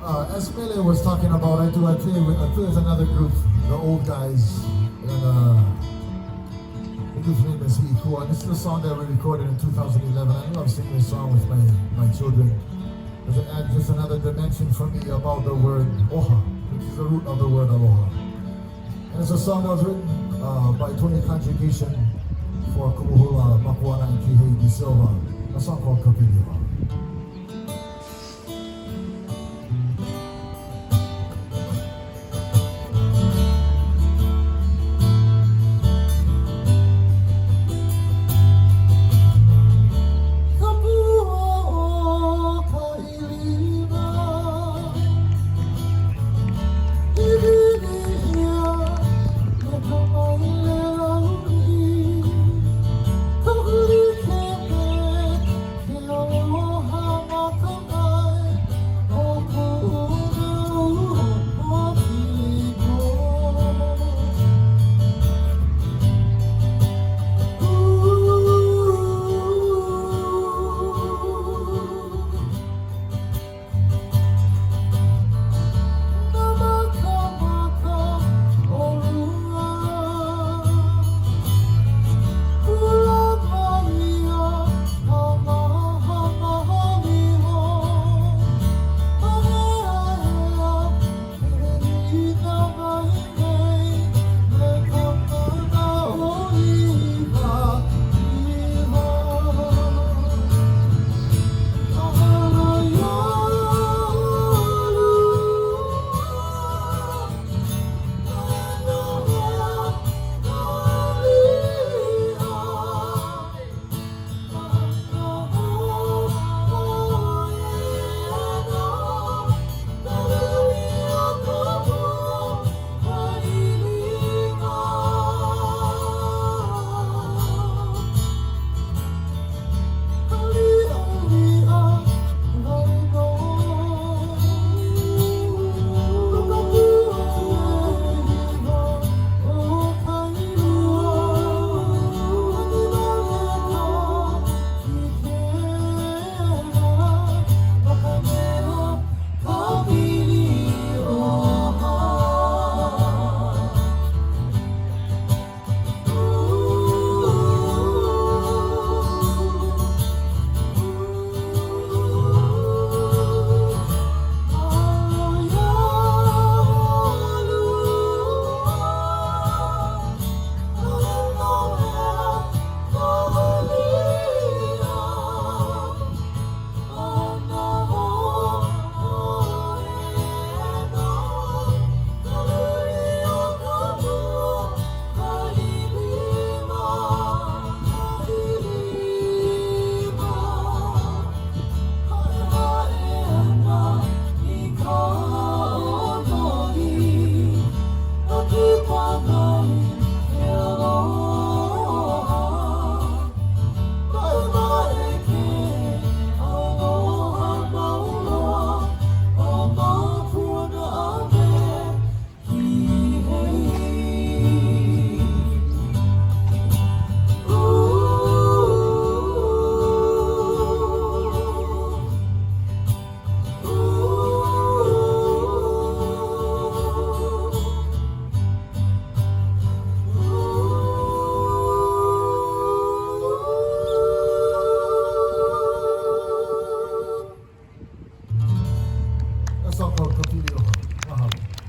As Mele was talking about, I play with another group, the old guys, and the group's name is Hiku, and this is a song that we recorded in 2011. I love singing this song with my children, because it adds just another dimension for me about the word Oha, which is the root of the word Aloha. And it's a song that was written by Tony Congregation for Kumuhula, Makuana, and Kihei Di Silva, a song called Kapiliwa. A song called Kapiliwa. Mahalo.